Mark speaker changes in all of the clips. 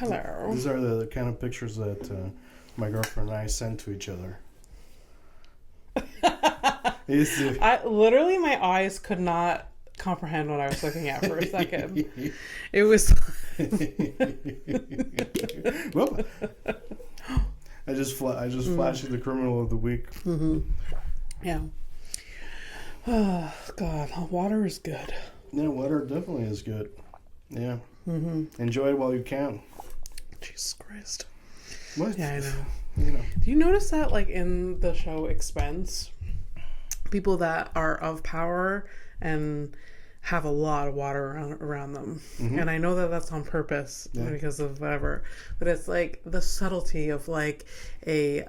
Speaker 1: Hello.
Speaker 2: These are the kind of pictures that my girlfriend and I send to each other.
Speaker 1: Literally, my eyes could not comprehend what I was looking at for a second. It was.
Speaker 2: Well, I just flashed you the criminal of the week.
Speaker 1: Mm-hmm. Yeah. Oh God, water is good.
Speaker 2: Yeah, water definitely is good. Yeah.
Speaker 1: Mm-hmm.
Speaker 2: Enjoy it while you can.
Speaker 1: Jesus Christ.
Speaker 2: What?
Speaker 1: Yeah, I know.
Speaker 2: You know.
Speaker 1: Do you notice that, like, in the show Expense, people that are of power and have a lot of water around them, and I know that that's on purpose because of whatever, but it's like the subtlety of like a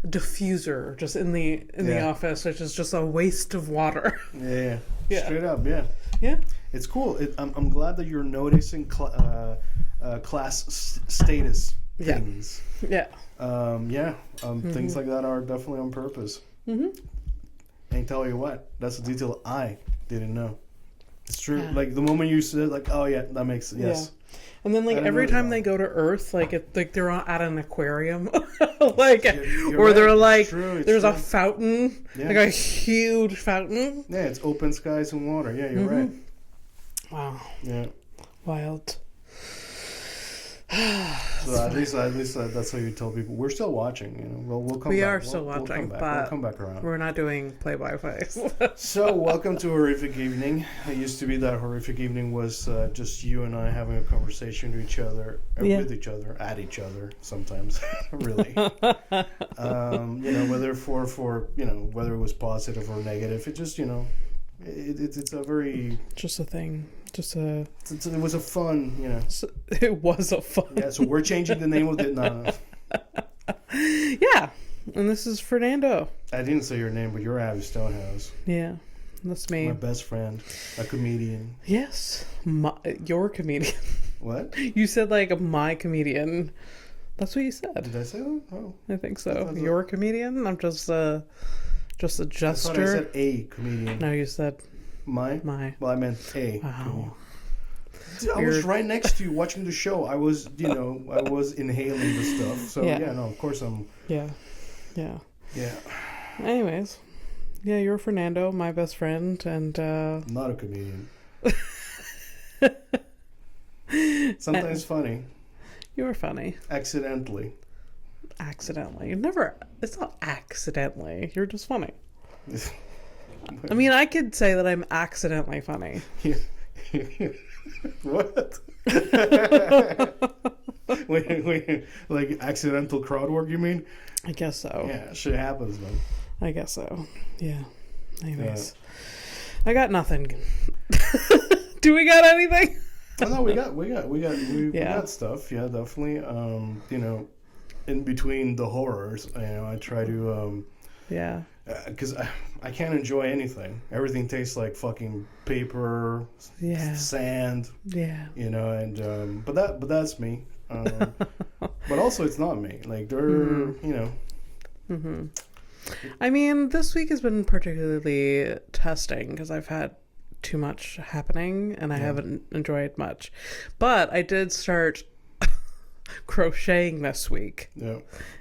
Speaker 1: diffuser just in the office, which is just a waste of water.
Speaker 2: Yeah. Straight up, yeah. It's cool. I'm glad that you're noticing class status things. Things like that are definitely on purpose. And tell you what, that's a detail I didn't know. It's true. Yeah. Like the moment you said, like, oh yeah, that makes sense. Yes.
Speaker 1: Yeah. And then, like, every time they go to Earth, like, they're at an aquarium, like,
Speaker 2: you're
Speaker 1: or
Speaker 2: right.
Speaker 1: they're like,
Speaker 2: there's
Speaker 1: a fountain, like a huge fountain.
Speaker 2: Yeah, it's open skies and water. Yeah, you're right.
Speaker 1: Wow.
Speaker 2: Yeah.
Speaker 1: Wild.
Speaker 2: So at least that's how you tell people we're still watching. You know, we'll come.
Speaker 1: We
Speaker 2: back.
Speaker 1: are still watching, but
Speaker 2: we'll come back around.
Speaker 1: We're not doing play-by-plays.
Speaker 2: So welcome to Horrific Evening. It used to be that Horrific Evening was just you and I having a conversation to each other, with each other, at each other. Sometimes, really. You know, whether whether it was positive or negative, it just it's a very
Speaker 1: just a thing. It
Speaker 2: was a fun,
Speaker 1: It was a fun.
Speaker 2: Yeah, so we're changing the name of it now.
Speaker 1: Yeah, and this is Fernando.
Speaker 2: I didn't say your name, but you're Abby Stonehouse.
Speaker 1: Yeah, that's me.
Speaker 2: My best friend, a comedian.
Speaker 1: Yes, your comedian.
Speaker 2: What?
Speaker 1: You said, like, my comedian. That's what you said.
Speaker 2: Did I say that? Oh,
Speaker 1: I think so. You're a comedian. I'm just a jester.
Speaker 2: I thought I said a comedian.
Speaker 1: No, you said. My.
Speaker 2: Well, I meant a.
Speaker 1: Wow.
Speaker 2: Dude, I was right next to you watching the show. I was, I was inhaling the stuff. So, of course I'm...
Speaker 1: Yeah. Anyways. Yeah, you're Fernando, my best friend, and...
Speaker 2: Not a comedian. Sometimes funny.
Speaker 1: You're funny.
Speaker 2: Accidentally.
Speaker 1: It's not accidentally. You're just funny. I mean, I could say that I'm accidentally funny.
Speaker 2: What? wait, like accidental crowd work, you mean?
Speaker 1: I guess so.
Speaker 2: Yeah, shit happens, man.
Speaker 1: I guess so. Yeah. Anyways. I got nothing. Do we got anything?
Speaker 2: Oh, no, we got stuff. Yeah, definitely. In between the horrors, I try to because I can't enjoy anything. Everything tastes like fucking paper, sand. Yeah. And but that's me. But also it's not me. Like they're
Speaker 1: I mean, this week has been particularly testing because I've had too much happening and I haven't enjoyed much. But I did start crocheting this week.
Speaker 2: Yeah.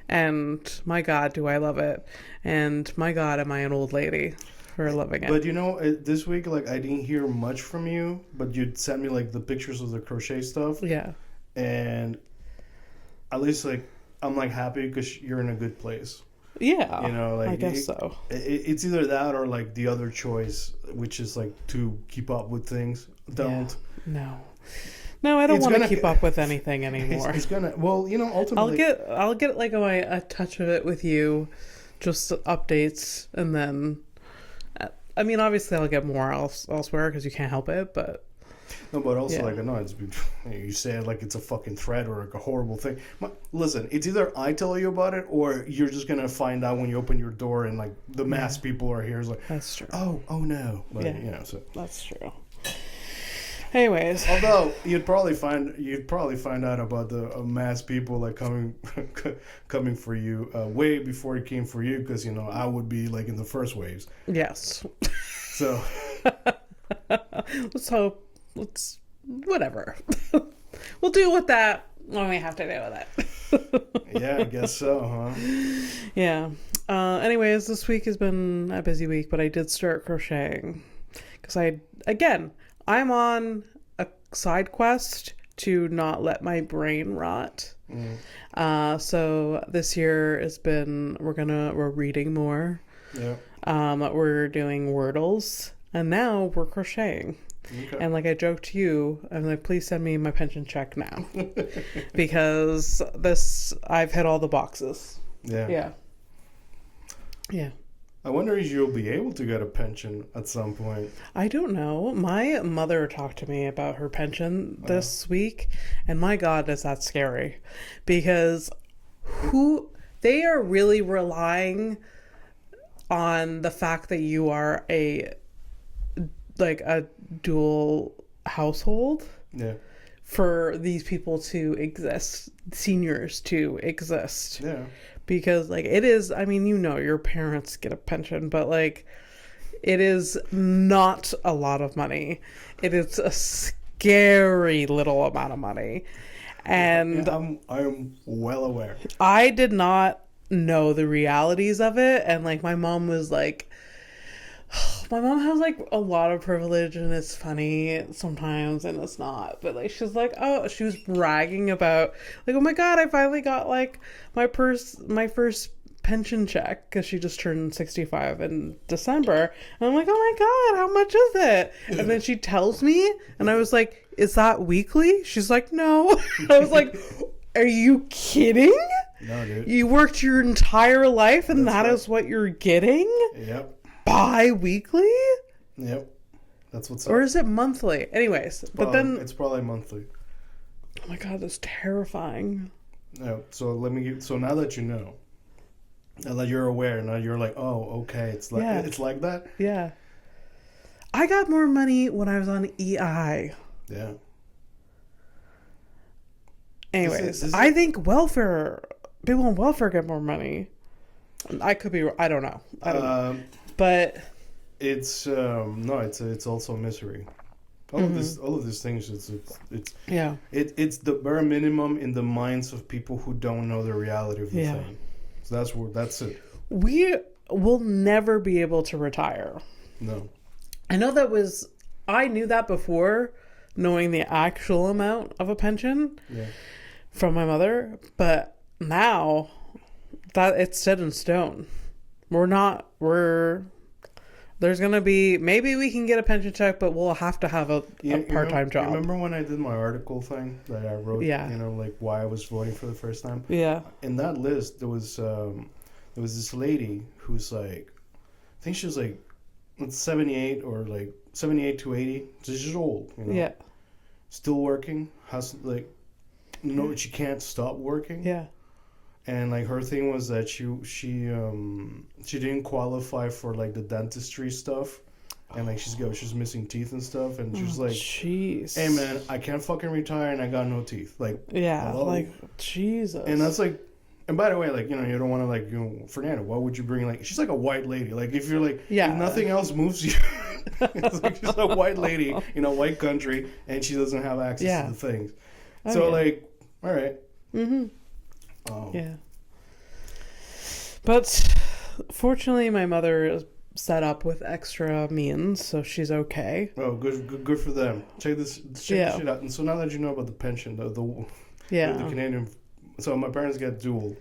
Speaker 1: And my God, do I love it. And my God, am I an old lady for loving it.
Speaker 2: But this week, like, I didn't hear much from you, but you'd sent me, like, the pictures of the crochet stuff.
Speaker 1: Yeah.
Speaker 2: And at least, like, I'm, like, happy because you're in a good place.
Speaker 1: Yeah.
Speaker 2: Like,
Speaker 1: I guess so.
Speaker 2: It's either that or, like, the other choice, which is, like, to keep up with things. Don't.
Speaker 1: Yeah. No, I don't want to keep up with anything anymore.
Speaker 2: It's gonna. Well, ultimately,
Speaker 1: I'll get like a touch of it with you, just updates, and then, I mean, obviously I'll get more elsewhere because you can't help it, but.
Speaker 2: No, but also like no, you say it like it's a fucking threat or like a horrible thing. Listen, it's either I tell you about it or you're just gonna find out when you open your door and like the mass people are here. It's like
Speaker 1: that's true.
Speaker 2: Oh no, but, so
Speaker 1: that's true. Anyways,
Speaker 2: although you'd probably find out about the mass people like coming for you way before it came for you because I would be like in the first waves.
Speaker 1: Yes.
Speaker 2: So
Speaker 1: let's hope. Whatever. We'll deal with that Well, we have to deal with it.
Speaker 2: Yeah, I guess so, huh?
Speaker 1: Yeah. Anyways, this week has been a busy week, but I did start crocheting. Because I'm on a side quest to not let my brain rot. So this year has been, we're reading more.
Speaker 2: Yeah.
Speaker 1: We're doing Wordles, and now we're crocheting. Okay. And like I joked to you, I'm like, please send me my pension check now. Because I've hit all the boxes.
Speaker 2: Yeah.
Speaker 1: Yeah. Yeah.
Speaker 2: I wonder if you'll be able to get a pension at some point. I
Speaker 1: don't know. My mother talked to me about her pension this week, and my God, is that scary. Because they are really relying on the fact that you are a dual household.
Speaker 2: Yeah.
Speaker 1: For these people to exist, seniors to exist.
Speaker 2: Yeah.
Speaker 1: Because it is, your parents get a pension, but it is not a lot of money. It is a scary little amount of money. And
Speaker 2: I'm well aware.
Speaker 1: I did not know the realities of it. And my mom was my mom has a lot of privilege, and it's funny sometimes and it's not, but she's she was bragging about oh my God, I finally got my first pension check, because she just turned 65 in December, and I'm oh my God, how much is it? And then she tells me, and I was is that weekly? She's no. I was are you kidding?
Speaker 2: No, dude.
Speaker 1: You worked your entire life and
Speaker 2: That's right.
Speaker 1: is what you're getting?
Speaker 2: Yep.
Speaker 1: Bi-weekly?
Speaker 2: Yep. That's what's up.
Speaker 1: Or is it monthly? Anyways, but then
Speaker 2: it's probably monthly.
Speaker 1: Oh my God, that's terrifying.
Speaker 2: No, so now that you know, now that you're aware, now you're oh, okay, it's like that.
Speaker 1: Yeah. I got more money when I was on EI.
Speaker 2: Yeah.
Speaker 1: Anyways, I think people on welfare get more money. I could be. I don't know. But
Speaker 2: it's it's also misery. All of these things. It's the bare minimum in the minds of people who don't know the reality of the thing. So that's it.
Speaker 1: We will never be able to retire.
Speaker 2: No.
Speaker 1: I knew that before knowing the actual amount of a pension from my mother, but now that it's set in stone. There's going to be, maybe we can get a pension check, but we'll have to have a part-time job.
Speaker 2: Remember when I did my article thing that I wrote, why I was voting for the first time?
Speaker 1: Yeah.
Speaker 2: In that list, there was this lady who's I think she was 78 or 78 to 80. So she's old,
Speaker 1: Yeah.
Speaker 2: Still working, has she can't stop working.
Speaker 1: Yeah.
Speaker 2: And her thing was that she didn't qualify for the dentistry stuff, and she's missing teeth and stuff, and she's
Speaker 1: jeez.
Speaker 2: Hey man, I can't fucking retire and I got no teeth. Hello?
Speaker 1: Jesus.
Speaker 2: And that's and by the way, you don't want to Fernando, what would you bring? She's a white lady. If you're if nothing else moves you, it's she's a white lady in a white country and she doesn't have access to the things.
Speaker 1: Oh,
Speaker 2: so all right.
Speaker 1: Mm-hmm. Yeah. But fortunately, my mother is set up with extra means, so she's okay.
Speaker 2: Oh, good for them. Check this shit out. And so now that you know about the pension, the Canadian, so my parents get dual.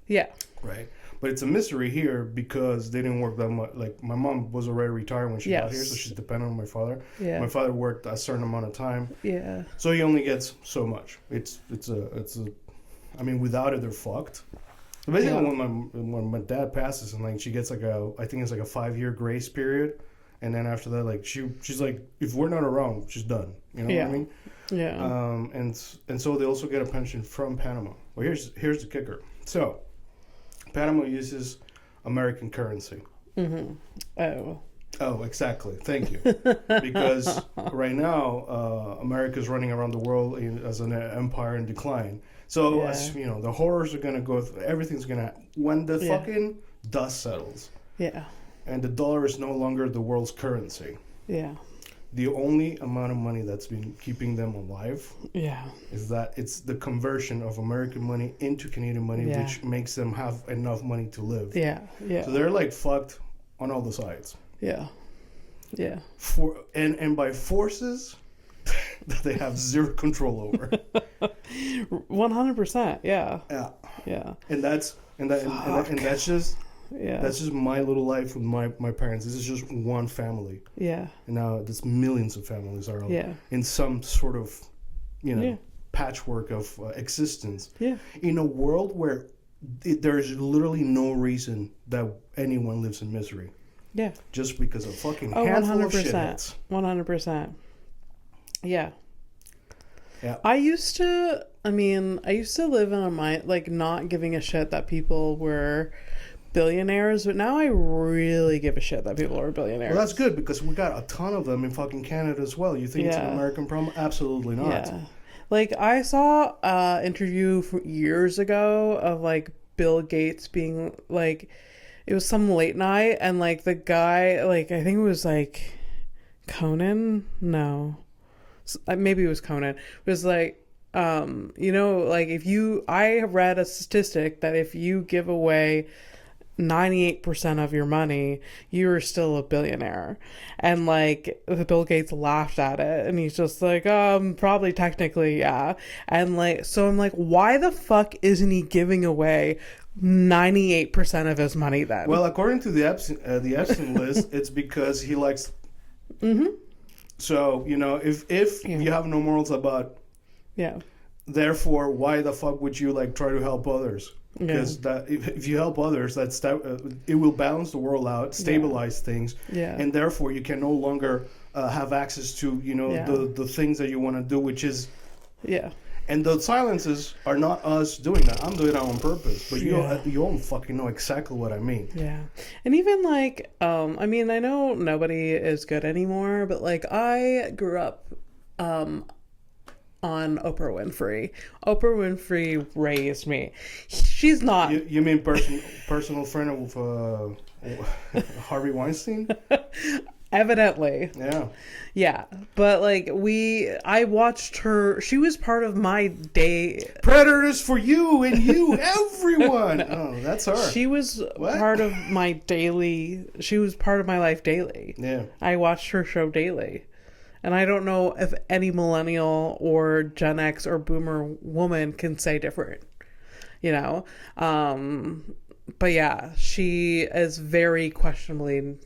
Speaker 1: Yeah.
Speaker 2: Right. But it's a mystery here because they didn't work that much. My mom was already retired when she got here, so she's dependent on my father. Yeah. My father worked a certain amount of time.
Speaker 1: Yeah.
Speaker 2: So he only gets so much. It's without it, they're fucked. So basically, when my dad passes and she gets I think it's a 5-year grace period, and then after that she's if we're not around, she's done. You know what I mean?
Speaker 1: Yeah.
Speaker 2: And so they also get a pension from Panama. Well, here's the kicker. So Panama uses American currency.
Speaker 1: Mm-hmm.
Speaker 2: Oh, exactly. Thank you. Because right now, America's running around the world as an empire in decline. So, as you know, the horrors are going to go, everything's going to, when the fucking dust settles.
Speaker 1: Yeah.
Speaker 2: And the dollar is no longer the world's currency.
Speaker 1: Yeah.
Speaker 2: the only amount of money that's been keeping them alive is that it's the conversion of American money into Canadian money, which makes them have enough money to live. So they're like fucked on all the sides. And by forces that they have zero control over.
Speaker 1: 100%. Yeah. And that's just that's just my little life with my parents. This is just one family. And now there's millions of families are in some sort of patchwork of existence. In a world where there's literally no reason that anyone lives in misery. Just because of fucking handful of shitheads. 100%. I used to live in a mind like not giving a shit that people were billionaires, but now I really give a shit that people are billionaires.
Speaker 2: Well, that's good because we got a ton of them in fucking Canada as well. You think it's an American problem? Absolutely not.
Speaker 1: Like I saw an interview years ago of like Bill Gates being like, it was some late night and like the guy, like I think it was like Conan, no, maybe it was Conan. It was like, like I read a statistic that if you give away 98% of your money, you're still a billionaire. And like Bill Gates laughed at it and he's just like, probably technically, yeah. And like, so I'm like, why the fuck isn't he giving away 98% of his money then?
Speaker 2: Well, according to the Epstein list, it's because he likes. So if you have no morals about, therefore, why the fuck would you like try to help others? Because that if you help others, it will balance the world out, stabilize things, and therefore you can no longer have access to the things that you want to do, which is And the silences are not us doing that. I'm doing it on purpose. But you don't fucking know exactly what I mean.
Speaker 1: Yeah. And even like, I know nobody is good anymore, but like I grew up on Oprah Winfrey. Oprah Winfrey raised me. She's not...
Speaker 2: You mean personal friend of Harvey Weinstein?
Speaker 1: Evidently.
Speaker 2: Yeah.
Speaker 1: Yeah. But like I watched her. She was part of my day.
Speaker 2: Predators for you and you, everyone. Oh, that's her.
Speaker 1: She was part of my daily. She was part of my life daily.
Speaker 2: Yeah.
Speaker 1: I watched her show daily. And I don't know if any millennial or Gen X or boomer woman can say different. But yeah, she is very questionable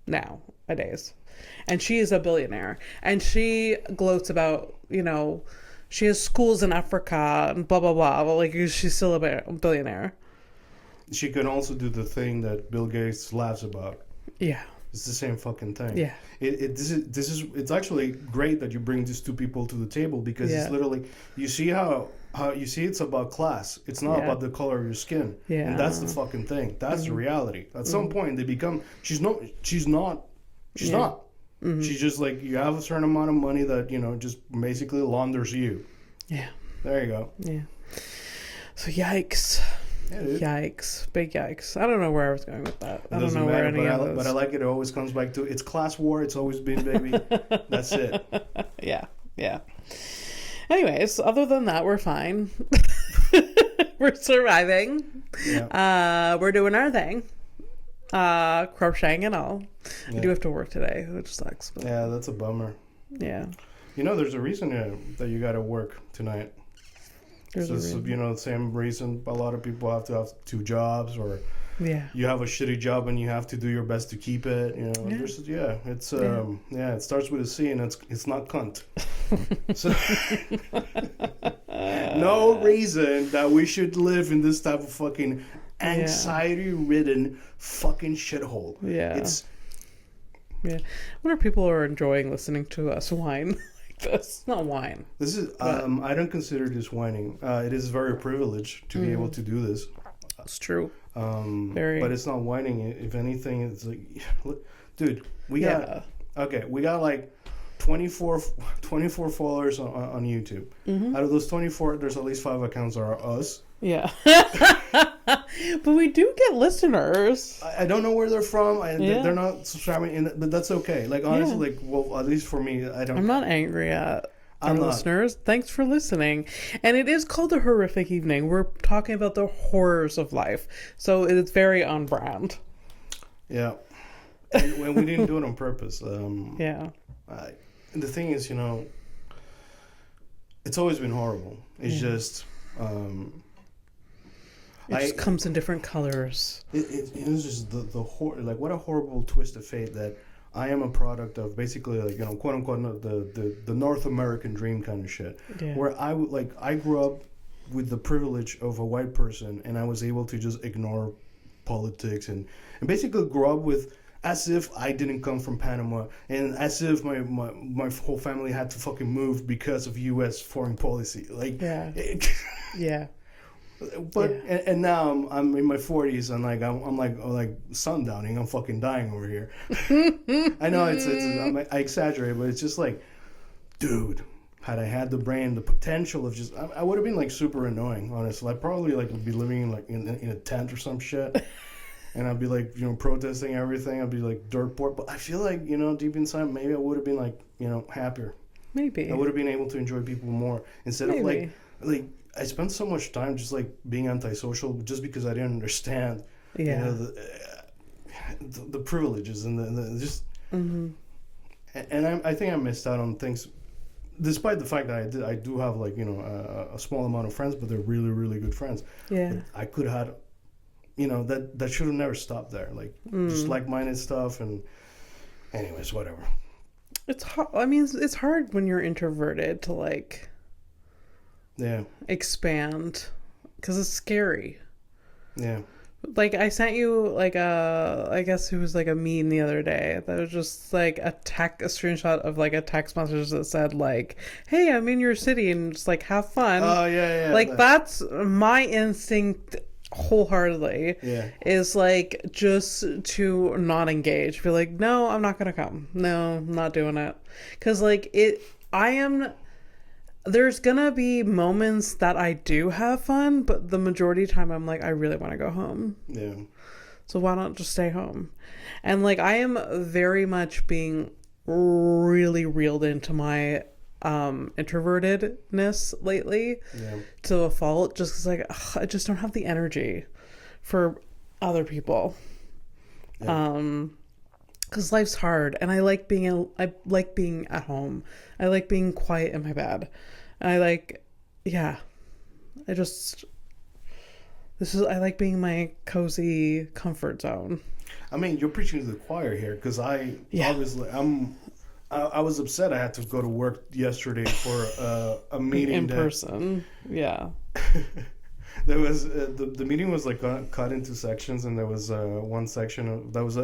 Speaker 1: nowadays. And she is a billionaire. And she gloats about, she has schools in Africa and blah, blah, blah. But like, she's still a billionaire.
Speaker 2: She can also do the thing that Bill Gates laughs about. Yeah. It's the same fucking thing. Yeah. It's actually great that you bring these two people to the table because it's literally, you see how you see it's about class. It's not about the color of your skin. Yeah. And that's the fucking thing. That's the reality. At some point they become, she's not. Mm-hmm. She's just like, you have a certain amount of money that, just basically launders you. Yeah. There you go.
Speaker 1: Yeah. So yikes. Yeah, yikes. Big yikes. I don't know where I was going with that. I don't know where any of those...
Speaker 2: But I like it. It always comes back to, it's class war. It's always been, baby. That's it.
Speaker 1: Yeah. Yeah. Anyways, other than that, we're fine. We're surviving. Yeah. We're doing our thing. Crocheting and all. Yeah. I do have to work today, which sucks. But...
Speaker 2: Yeah, that's a bummer.
Speaker 1: Yeah.
Speaker 2: There's a reason that you got to work tonight. The same reason a lot of people have to have 2 jobs, or you have a shitty job and you have to do your best to keep it. It starts with a C and it's not cunt. So no reason that we should live in this type of fucking anxiety-ridden fucking shithole.
Speaker 1: Yeah. I wonder if people are enjoying listening to us whine. It's not wine.
Speaker 2: This is I don't consider this whining. It is very privileged to be able to do this.
Speaker 1: It's true.
Speaker 2: But it's not whining. If anything, it's like, dude, we got like 24 followers on YouTube. Mm-hmm. Out of those 24, there's at least 5 accounts that are us.
Speaker 1: Yeah. But we do get listeners.
Speaker 2: I don't know where they're from. They're not subscribing, but that's okay. Like, honestly, at least for me, I'm
Speaker 1: not angry at our listeners. Thanks for listening. And it is called A Horrific Evening. We're talking about the horrors of life. So it's very on brand.
Speaker 2: Yeah. And when we didn't do it on purpose.
Speaker 1: Yeah.
Speaker 2: The thing is, it's always been horrible. It's just...
Speaker 1: it just comes in different colors.
Speaker 2: It's just the what a horrible twist of fate that I am a product of basically quote unquote the North American dream kind of shit. Yeah. Where I grew up with the privilege of a white person and I was able to just ignore politics and basically grow up with as if I didn't come from Panama and as if my whole family had to fucking move because of U.S. foreign policy.
Speaker 1: Yeah.
Speaker 2: But and now I'm in my 40s and I'm like sundowning. I'm fucking dying over here. I know I exaggerate, but it's just like, dude, had I had the brain, the potential of just I would have been like super annoying, honestly. I'd probably would be living in a tent or some shit, and I'd be like protesting everything. I'd be like dirt poor, but I feel like deep inside maybe I would have been like happier.
Speaker 1: Maybe
Speaker 2: I would have been able to enjoy people more instead of like. I spent so much time just being antisocial just because I didn't understand the privileges and the just and I think I missed out on things despite the fact that I do have a small amount of friends, but they're really, really good friends.
Speaker 1: Yeah.
Speaker 2: But I could have had that should have never stopped there, just like-minded stuff. And anyways, whatever.
Speaker 1: It's hard. I mean, it's hard when you're introverted to expand, because it's scary.
Speaker 2: Yeah.
Speaker 1: I sent you I guess it was a meme the other day that was just a screenshot of a text message that said hey, I'm in your city and just have fun.
Speaker 2: Oh yeah.
Speaker 1: That's my instinct wholeheartedly.
Speaker 2: Yeah.
Speaker 1: Is just to not engage. Be no, I'm not gonna come. No, I'm not doing it. Because there's gonna be moments that I do have fun, but the majority of the time I'm I really want to go home.
Speaker 2: Yeah.
Speaker 1: So why not just stay home? And I am very much being really reeled into my introvertedness lately.
Speaker 2: Yeah.
Speaker 1: To a fault, just because I just don't have the energy for other people. Yeah. Because life's hard, and I like being at home. I like being quiet in my bed. I like being my cozy comfort zone.
Speaker 2: I mean, you're preaching to the choir here, because I was upset I had to go to work yesterday for a meeting
Speaker 1: in person. Yeah.
Speaker 2: There was the meeting was cut into sections, and there was one section that was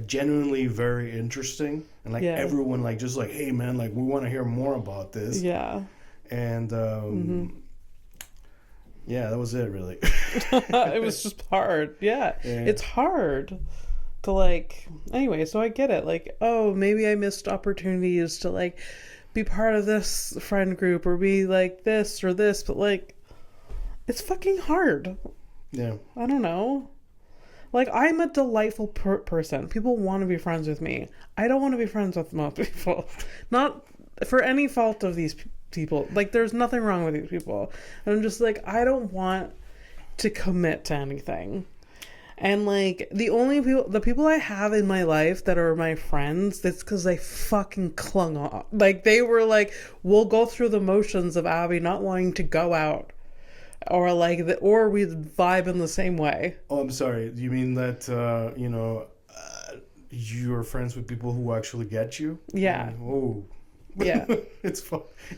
Speaker 2: genuinely very interesting, and everyone just hey man, we want to hear more about this.
Speaker 1: Yeah.
Speaker 2: And yeah, that was it really.
Speaker 1: It was just hard. Yeah. It's hard to anyway, so I get it. Oh, maybe I missed opportunities to be part of this friend group or be this or this, but it's fucking hard.
Speaker 2: Yeah.
Speaker 1: I don't know. I'm a delightful person. People want to be friends with me. I don't want to be friends with most people. Not for any fault of these people. There's nothing wrong with these people. I'm just I don't want to commit to anything. And the people I have in my life that are my friends, that's because they fucking clung on. They were we'll go through the motions of Abby not wanting to go out. Or or we vibe in the same way.
Speaker 2: Oh, I'm sorry. You mean that you're friends with people who actually get you?
Speaker 1: Yeah.
Speaker 2: Oh.
Speaker 1: Yeah.
Speaker 2: It's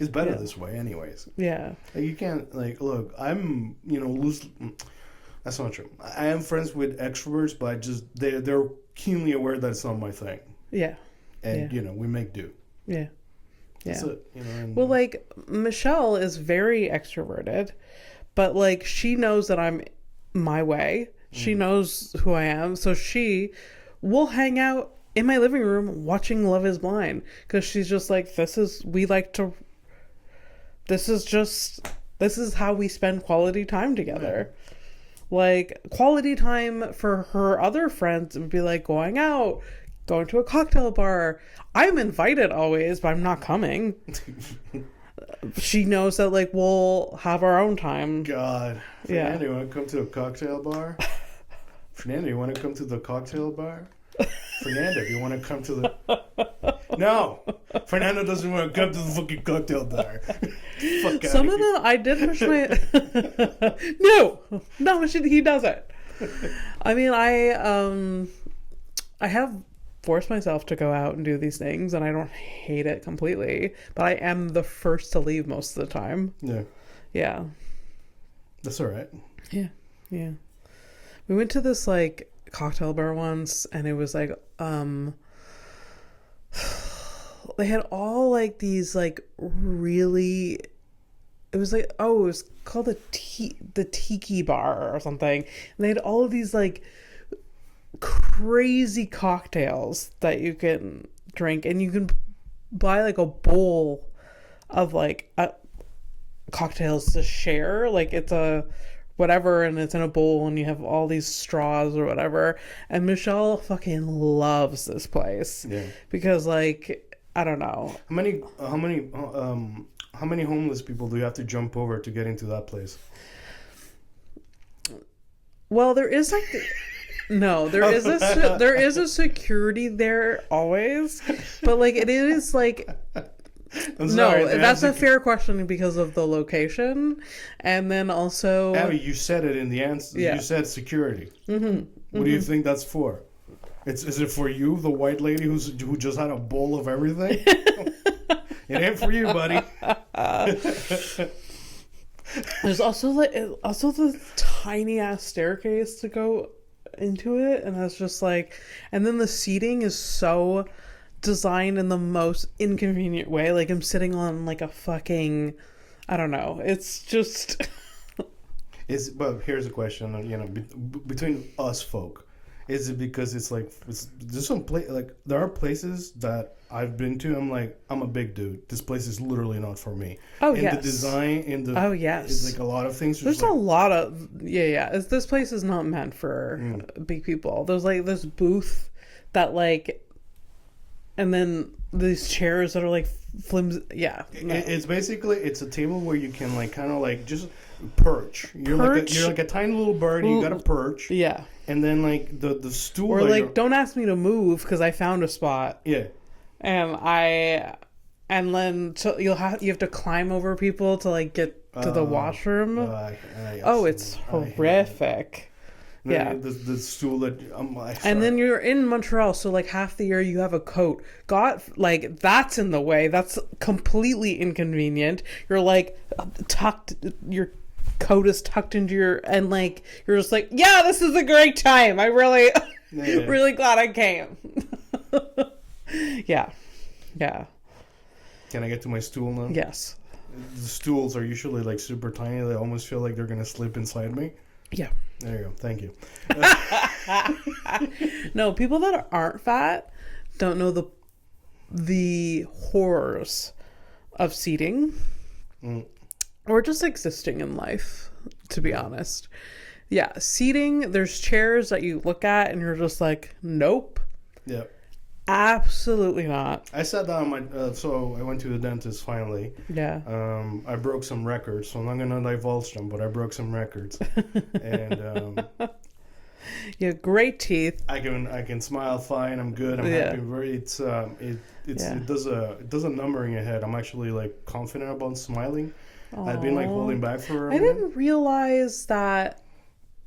Speaker 2: better this way, anyways.
Speaker 1: Yeah.
Speaker 2: You can't look. I'm loose. That's not true. I am friends with extroverts, but they're keenly aware that it's not my thing.
Speaker 1: Yeah.
Speaker 2: And we make do.
Speaker 1: Yeah. Yeah.
Speaker 2: That's it.
Speaker 1: Well, Michelle is very extroverted. But she knows that I'm my way. She knows who I am. So she will hang out in my living room watching Love is Blind. Because she's just this is how we spend quality time together. Like, quality time for her other friends would be like going out, going to a cocktail bar. I'm invited always, but I'm not coming. She knows that, like, we'll have our own time.
Speaker 2: God. Fernando, you want to come to a cocktail bar? Fernando, you want to come to the cocktail bar? Fernando, you want to come to the... No! Fernando doesn't want to come to the fucking cocktail bar. Fuck
Speaker 1: Some of them, I did push my... No, he doesn't. I mean, I have forced myself to go out and do these things, and I don't hate it completely, but I am the first to leave most of the time.
Speaker 2: Yeah.
Speaker 1: Yeah.
Speaker 2: That's all right.
Speaker 1: Yeah. Yeah. We went to this, like, cocktail bar once, and it was like, they had all, like, these, like, really... It was like, it was called the Tiki Bar or something. And they had all of these, like, crazy cocktails that you can drink. And you can buy, like, a bowl of, like, cocktails to share. Like, it's a whatever, and it's in a bowl, and you have all these straws or whatever. And Michelle fucking loves this place.
Speaker 2: Yeah.
Speaker 1: Because, like, I don't know.
Speaker 2: How many homeless people do you have to jump over to get into that place?
Speaker 1: Well, there is like there is a security there always, but like it is like that's a fair question because of the location, and then also
Speaker 2: Abby, you said it in the answer. Yeah. You said security.
Speaker 1: Mm-hmm.
Speaker 2: What do you think that's for? Is it for you, the white lady who just had a bowl of everything? It ain't for you, buddy.
Speaker 1: There's also the tiny ass staircase to go into it, and that's just like, and then the seating is so designed in the most inconvenient way. Like I'm sitting on like a fucking, I don't know. It's just.
Speaker 2: But here's a question. Between us folk. Is it because it's like there's some place like there are places that I've been to. I'm like, I'm a big dude. This place is literally not for me.
Speaker 1: Oh,
Speaker 2: and
Speaker 1: yes.
Speaker 2: the design and the it's like a lot of things.
Speaker 1: There's a lot of this place is not meant for big people. There's like this booth that like, and then these chairs that are like flimsy. Yeah, no.
Speaker 2: It's basically a table where you can like kind of like just perch. You're like a tiny little bird. You got to perch.
Speaker 1: Yeah.
Speaker 2: And then like the stool,
Speaker 1: or like don't ask me to move because I found a spot.
Speaker 2: Yeah,
Speaker 1: and then so you have to climb over people to like get to the washroom. It's horrific. Yeah,
Speaker 2: the stool that I'm like.
Speaker 1: And then you're in Montreal, so like half the year you have a coat. Like that's in the way. That's completely inconvenient. You're like tucked. Your coat is tucked into and like you're just like, yeah, this is a great time. I really really glad I came. yeah
Speaker 2: Can I get to my stool now?
Speaker 1: Yes.
Speaker 2: The stools are usually like super tiny. They almost feel like they're gonna slip inside me.
Speaker 1: Yeah,
Speaker 2: there you go. Thank you.
Speaker 1: No, people that aren't fat don't know the horrors of seating. Or just existing in life, to be honest. Yeah, seating, there's chairs that you look at and you're just like, nope.
Speaker 2: Yeah.
Speaker 1: Absolutely not.
Speaker 2: I sat down so I went to the dentist finally.
Speaker 1: Yeah.
Speaker 2: I broke some records, so I'm not going to divulge them, but I broke some records. And
Speaker 1: yeah, great teeth.
Speaker 2: I can smile fine. I'm good. I'm happy. It does a number in your head. I'm actually like confident about smiling. Aww. I've been like holding back for a minute.
Speaker 1: I didn't realize that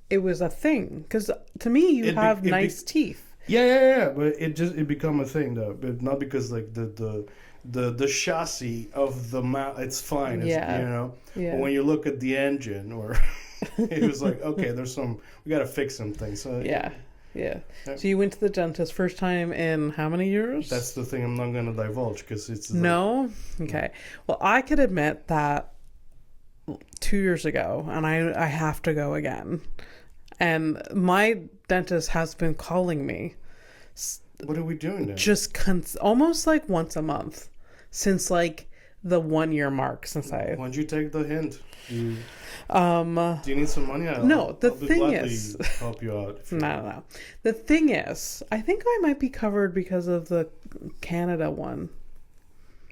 Speaker 1: it was a thing because to me you have nice teeth.
Speaker 2: Yeah. But it become a thing though, but not because like the chassis of the mouth. It's fine. Yeah. But when you look at the engine, or it was like okay, we got to fix some things. So
Speaker 1: yeah. So you went to the dentist first time in how many years?
Speaker 2: That's the thing I'm not going to divulge because it's
Speaker 1: no. Okay. Well, I could admit that 2 years ago, and I have to go again. And my dentist has been calling me.
Speaker 2: What are we doing now?
Speaker 1: Just almost like once a month since like the 1 year mark since
Speaker 2: Why don't you take the hint? Do you need some money?
Speaker 1: I'll thing is,
Speaker 2: help you out.
Speaker 1: No. The thing is, I think I might be covered because of the Canada one.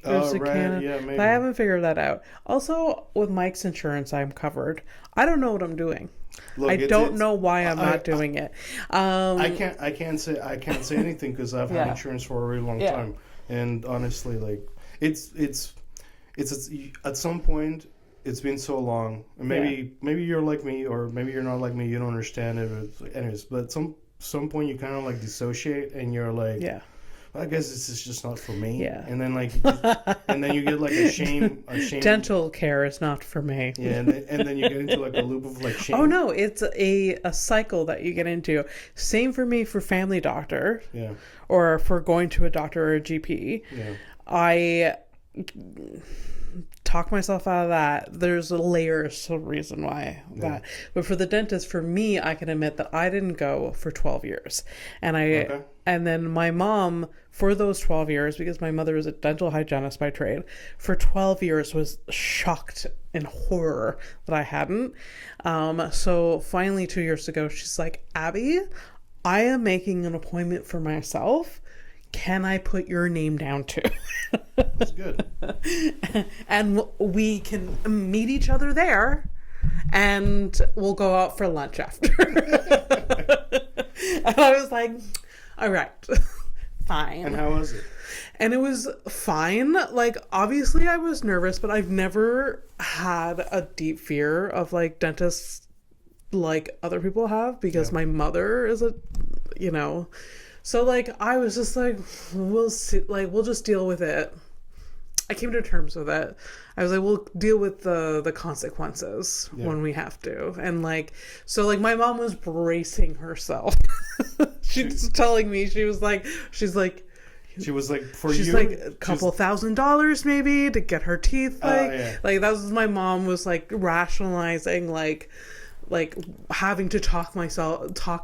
Speaker 2: There's right. Yeah, maybe.
Speaker 1: I haven't figured that out. Also, with Mike's insurance, I'm covered. I don't know what I'm doing. Look, I don't know why I'm not doing it.
Speaker 2: I can't say anything because I've had insurance for a really long time, and honestly, like it's at some point it's been so long. And maybe you're like me, or maybe you're not like me. You don't understand it. Anyways, but at some point you kind of like dissociate, and you're like, I guess this is just not for me. Yeah. And then and then you get like a shame.
Speaker 1: Dental care is not for me.
Speaker 2: Yeah, and then you get into like a loop of like shame.
Speaker 1: Oh no, it's a cycle that you get into. Same for me for family doctor.
Speaker 2: Yeah.
Speaker 1: Or for going to a doctor or a GP.
Speaker 2: Yeah.
Speaker 1: I talk myself out of that. There's layers to the reason why that. But for the dentist, for me, I can admit that I didn't go for 12 years. And then my mom, for those 12 years, because my mother is a dental hygienist by trade, for 12 years was shocked in horror that I hadn't. So finally 2 years ago, she's like, Abby, I am making an appointment for myself. Can I put your name down too?
Speaker 2: That's good.
Speaker 1: And we can meet each other there, and we'll go out for lunch after. And I was like, all right, fine.
Speaker 2: And how was it?
Speaker 1: And it was fine. Like, obviously I was nervous, but I've never had a deep fear of like dentists like other people have, because my mother is so like I was just like, we'll see, like we'll just deal with it. I came to terms with it. I was like, we'll deal with the consequences when we have to. And like, so like my mom was bracing herself. She's telling me, she's like, she's like, a couple $1,000 maybe to get her teeth like that was, my mom was like rationalizing like having to talk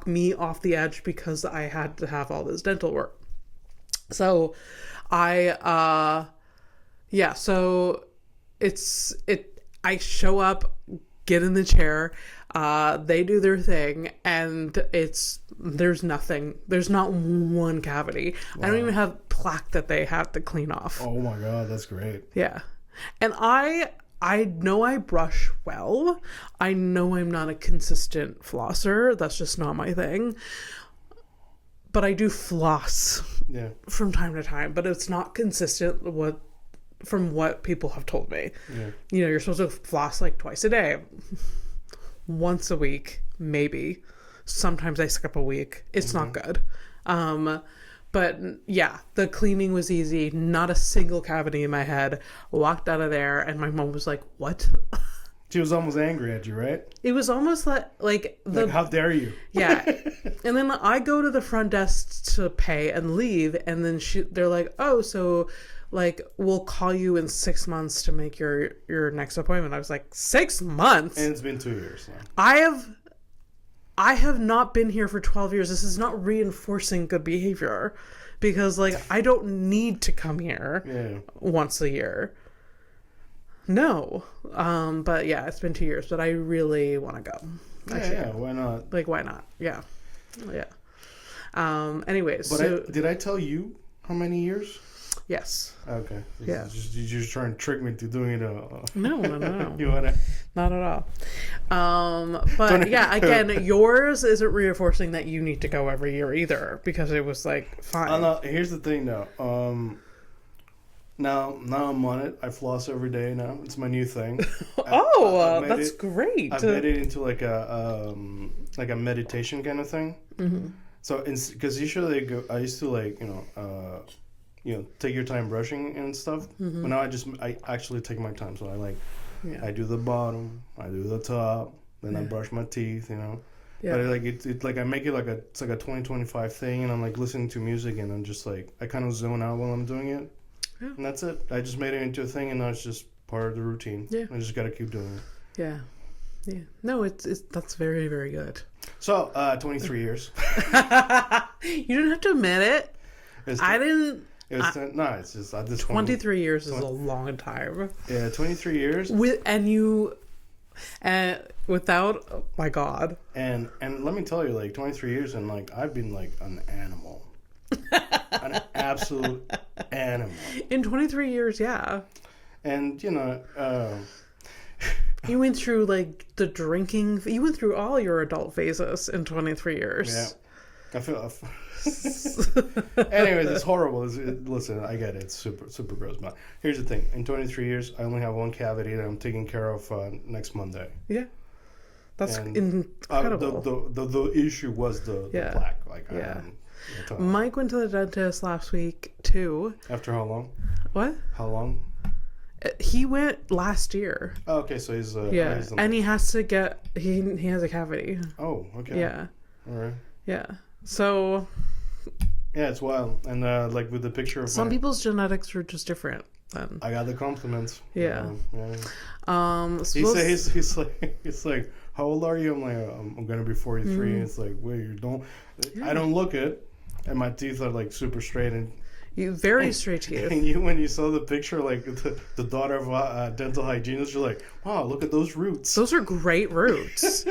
Speaker 1: me off the edge because I had to have all this dental work. So I I show up, get in the chair, they do their thing, and there's not one cavity. Wow. I don't even have plaque that they have to clean off.
Speaker 2: Oh my God, that's great.
Speaker 1: Yeah. And I know I brush well. I know I'm not a consistent flosser. That's just not my thing. But I do floss from time to time. But it's not consistent from what people have told me. Yeah. You're supposed to floss like twice a day. Once a week, maybe. Sometimes I skip a week. It's not good. But yeah, the cleaning was easy. Not a single cavity in my head. Walked out of there, and my mom was like, "What?"
Speaker 2: She was almost angry at you, right?
Speaker 1: It was almost like
Speaker 2: how dare you?
Speaker 1: Yeah. And then I go to the front desk to pay and leave, and then they're like, "Oh, so like we'll call you in 6 months to make your next appointment." I was like, 6 months?
Speaker 2: And it's been 2 years now.
Speaker 1: I have not been here for 12 years. This is not reinforcing good behavior, because like I don't need to come here once a year. No. But yeah, it's been 2 years, but I really want to go.
Speaker 2: Yeah, why not?
Speaker 1: Like, why not? Yeah. Anyways.
Speaker 2: But did I tell you how many years?
Speaker 1: Yes.
Speaker 2: Okay.
Speaker 1: Yeah.
Speaker 2: You're just trying to trick me into doing it.
Speaker 1: No.
Speaker 2: You wanna?
Speaker 1: Not at all. But yeah, again, yours isn't reinforcing that you need to go every year either, because it was like fine.
Speaker 2: Here's the thing though. Now I'm on it. I floss every day now. It's my new thing.
Speaker 1: That's great.
Speaker 2: I've made it into like a meditation kind of thing. Mm-hmm. So because usually I used to take your time brushing and stuff. Mm-hmm. But now I actually take my time. So I do the bottom, I do the top, then I brush my teeth, Yeah. But I make it it's like a 20-25 thing, and I'm like listening to music, and I'm just like I kind of zone out while I'm doing it. Yeah. And that's it. I just made it into a thing, and now it's just part of the routine. Yeah. I just got to keep doing it.
Speaker 1: Yeah. Yeah. No, that's very, very good.
Speaker 2: So, 23 years.
Speaker 1: You don't have to admit it.
Speaker 2: It's just at this
Speaker 1: 23 years is a long time.
Speaker 2: Yeah, 23 years.
Speaker 1: Without, oh my God.
Speaker 2: And let me tell you, like 23 years and like I've been like an animal. An absolute animal.
Speaker 1: In 23 years, yeah.
Speaker 2: And
Speaker 1: you went through like the drinking. You went through all your adult phases in 23 years.
Speaker 2: Yeah. I feel. Anyways, it's horrible. Listen, I get it. It's super, super gross. But here's the thing: in 23 years, I only have one cavity that I'm taking care of next Monday.
Speaker 1: Yeah, that's incredible.
Speaker 2: The issue was the plaque. Like,
Speaker 1: yeah. Mike went to the dentist last week too.
Speaker 2: After how long?
Speaker 1: What?
Speaker 2: How long?
Speaker 1: He went last year.
Speaker 2: Oh, okay, so he's
Speaker 1: and he has to get he has a cavity.
Speaker 2: Oh, okay.
Speaker 1: Yeah.
Speaker 2: All right.
Speaker 1: Yeah. So.
Speaker 2: Yeah, it's wild, and like with the picture of
Speaker 1: some people's genetics are just different. Then
Speaker 2: I got the compliments.
Speaker 1: Yeah.
Speaker 2: He's like, how old are you? I'm like, I'm gonna be 43. And it's like, wait, you don't? Yeah. I don't look it, and my teeth are like super straight and.
Speaker 1: Very straight teeth.
Speaker 2: And when you saw the picture, like the daughter of a dental hygienist, you're like, wow, look at those roots.
Speaker 1: Those are great roots.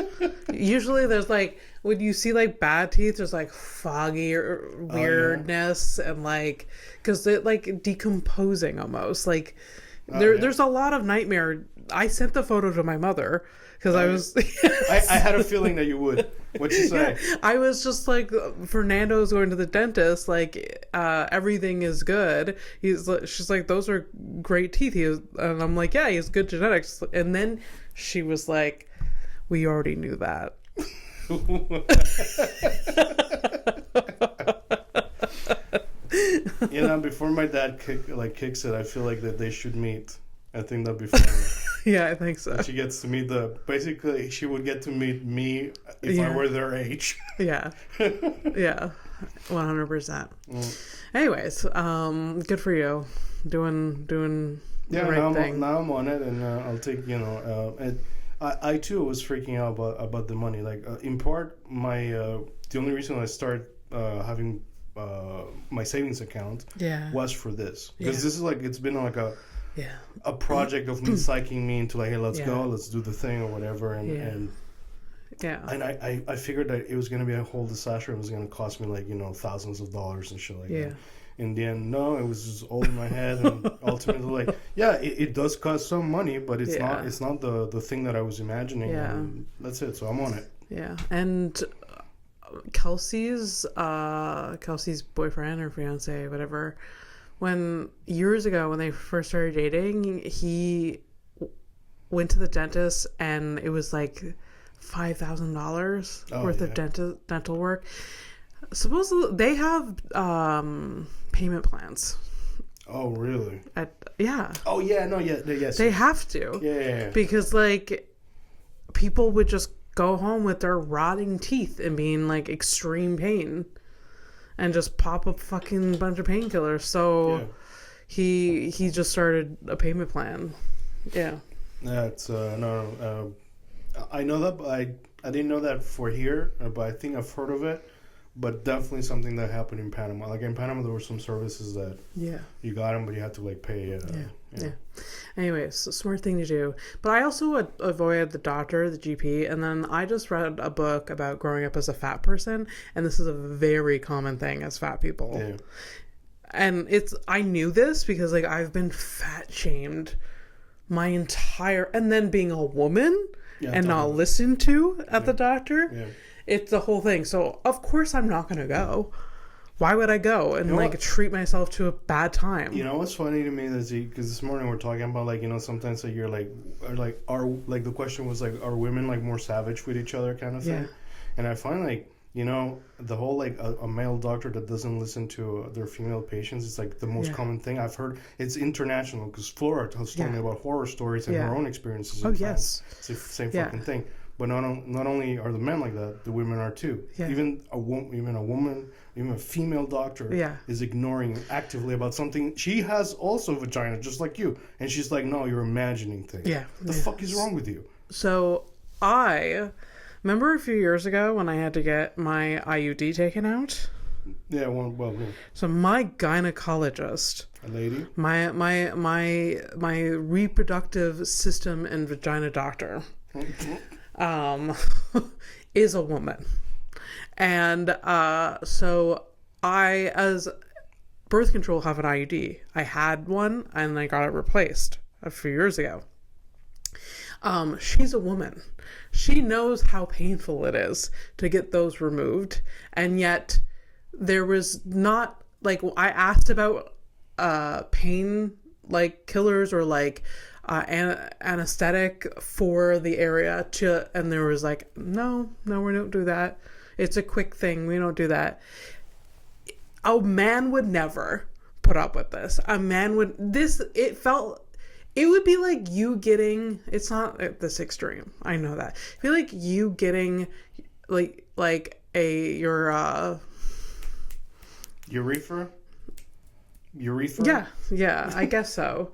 Speaker 1: Usually there's like, when you see like bad teeth, there's like foggy or weirdness and like, because they're like decomposing almost. Like there's a lot of nightmare. I sent the photo to my mother because I was.
Speaker 2: I had a feeling that you would. What'd you say?
Speaker 1: Yeah, I was just like, Fernando's going to the dentist. Like, everything is good. She's like, those are great teeth. And I'm like, yeah, he has good genetics. And then she was like, we already knew that.
Speaker 2: Before my dad kicks it, I feel like that they should meet. I think that'd be fun.
Speaker 1: Yeah, I think so.
Speaker 2: And she gets to meet basically she would get to meet me if I were their age.
Speaker 1: Yeah. Yeah. 100%. Anyways, good for you. Doing the right thing.
Speaker 2: Now I'm on it, and I'll take, and I too was freaking out about the money. Like, in part, the only reason I started having my savings account was for this. Because this is like, it's been like a project of me psyching me into like, hey, let's go, let's do the thing or whatever. And I figured that it was going to be a whole disaster. It was going to cost me like, thousands of dollars and shit like that. In the end, no, it was just all in my head. And ultimately, like, it does cost some money, but it's not the thing that I was imagining. Yeah. And that's it. So I'm on it.
Speaker 1: Yeah. And Kelsey's boyfriend or fiance, whatever, years ago when they first started dating, he went to the dentist and it was like $5,000 worth of dental work. Supposedly they have payment plans.
Speaker 2: Oh, really?
Speaker 1: Oh,
Speaker 2: yeah. No, yeah. Yes.
Speaker 1: They have to.
Speaker 2: Yeah.
Speaker 1: Because like people would just go home with their rotting teeth and be in like extreme pain. And just pop a fucking bunch of painkillers. So he just started a payment plan. Yeah.
Speaker 2: That's no. I know that, but I didn't know that for here. But I think I've heard of it. But definitely something that happened in Panama. Like in Panama, there were some services that you got them, but you had to like pay. Yeah.
Speaker 1: Anyways, smart thing to do. But I also avoided the doctor, the GP, and then I just read a book about growing up as a fat person, and this is a very common thing as fat people. Yeah. And I knew this because like I've been fat shamed my entire, and then being a woman and not listened to at the doctor. Yeah. It's the whole thing. So of course I'm not going to go. Why would I go and treat myself to a bad time? You know
Speaker 2: what's funny to me is because this morning we're talking about like sometimes that you're like the question was like, are women like more savage with each other kind of thing? Yeah. And I find like the whole like a male doctor that doesn't listen to their female patients is like the most common thing I've heard. It's international because Flora has told me about horror stories and her own experiences. It's the same fucking thing. But not only are the men like that, the women are too. Yeah. Even a woman, even a female doctor is ignoring actively about something. She has also vagina, just like you. And she's like, no, you're imagining things. Yeah. The fuck is wrong with you?
Speaker 1: So I remember a few years ago when I had to get my IUD taken out.
Speaker 2: Yeah, well.
Speaker 1: So my gynecologist,
Speaker 2: a lady,
Speaker 1: my reproductive system and vagina doctor, is a woman, and so I, as birth control, have an IUD. I had one and I got it replaced a few years ago. She's a woman. She knows how painful it is to get those removed, and yet there was not, like, I asked about pain like killers or like anesthetic for the area and there was like, no, we don't do that. It's a quick thing. We don't do that. A man would never put up with this. A man would, it would be like you getting, it's not this extreme, I know that. I feel like you getting like your
Speaker 2: urethra?
Speaker 1: Yeah, I guess so.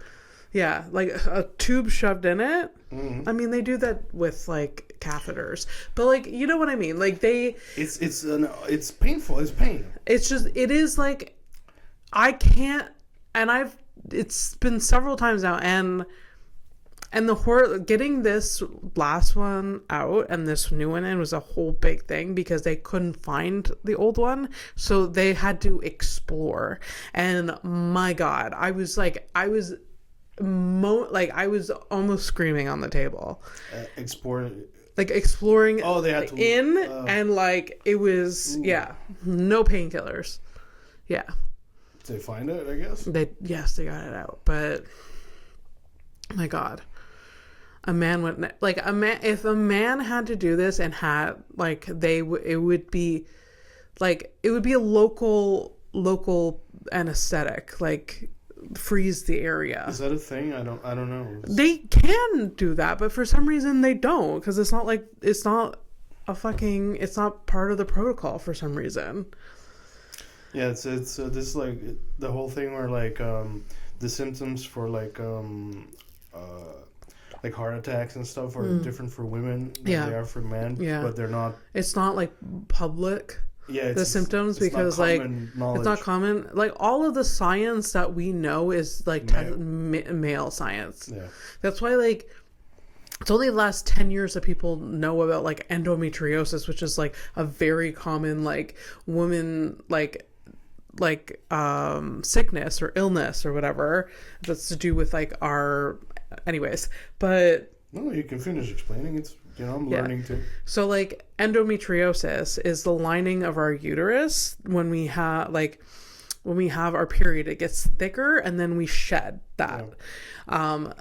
Speaker 1: Yeah, like a tube shoved in it.
Speaker 2: Mm-hmm.
Speaker 1: I mean, they do that with like catheters, but like, you know what I mean? Like
Speaker 2: it's painful. It's pain.
Speaker 1: It's just, it is like, I can't, and it's been several times now, and the horror, getting this last one out and this new one in was a whole big thing because they couldn't find the old one, so they had to explore. And my God, I was almost screaming on the table. Exploring.
Speaker 2: Oh, they had to
Speaker 1: and like it was. Ooh. Yeah, no painkillers. Yeah.
Speaker 2: Did they find it? I guess.
Speaker 1: They got it out, but my God. A man would if a man had to do this and had like it would be a local anesthetic, like freeze the area.
Speaker 2: Is that a thing? I don't know.
Speaker 1: They can do that, but for some reason they don't, because it's not part of the protocol for some reason.
Speaker 2: Yeah, it's this like the whole thing where like the symptoms for like heart attacks and stuff are different for women than they are for men. Yeah. But they're not. It's not
Speaker 1: like public.
Speaker 2: Yeah,
Speaker 1: the symptoms, because like it's not common. Like all of the science that we know is like male science.
Speaker 2: Yeah.
Speaker 1: That's why like it's only the last 10 years that people know about like endometriosis, which is like a very common like woman like sickness or illness or whatever that's to do with like our. Anyways, but
Speaker 2: no, you can finish explaining. It's I'm learning too.
Speaker 1: So like endometriosis is the lining of our uterus when we have our period. It gets thicker and then we shed that. Yeah.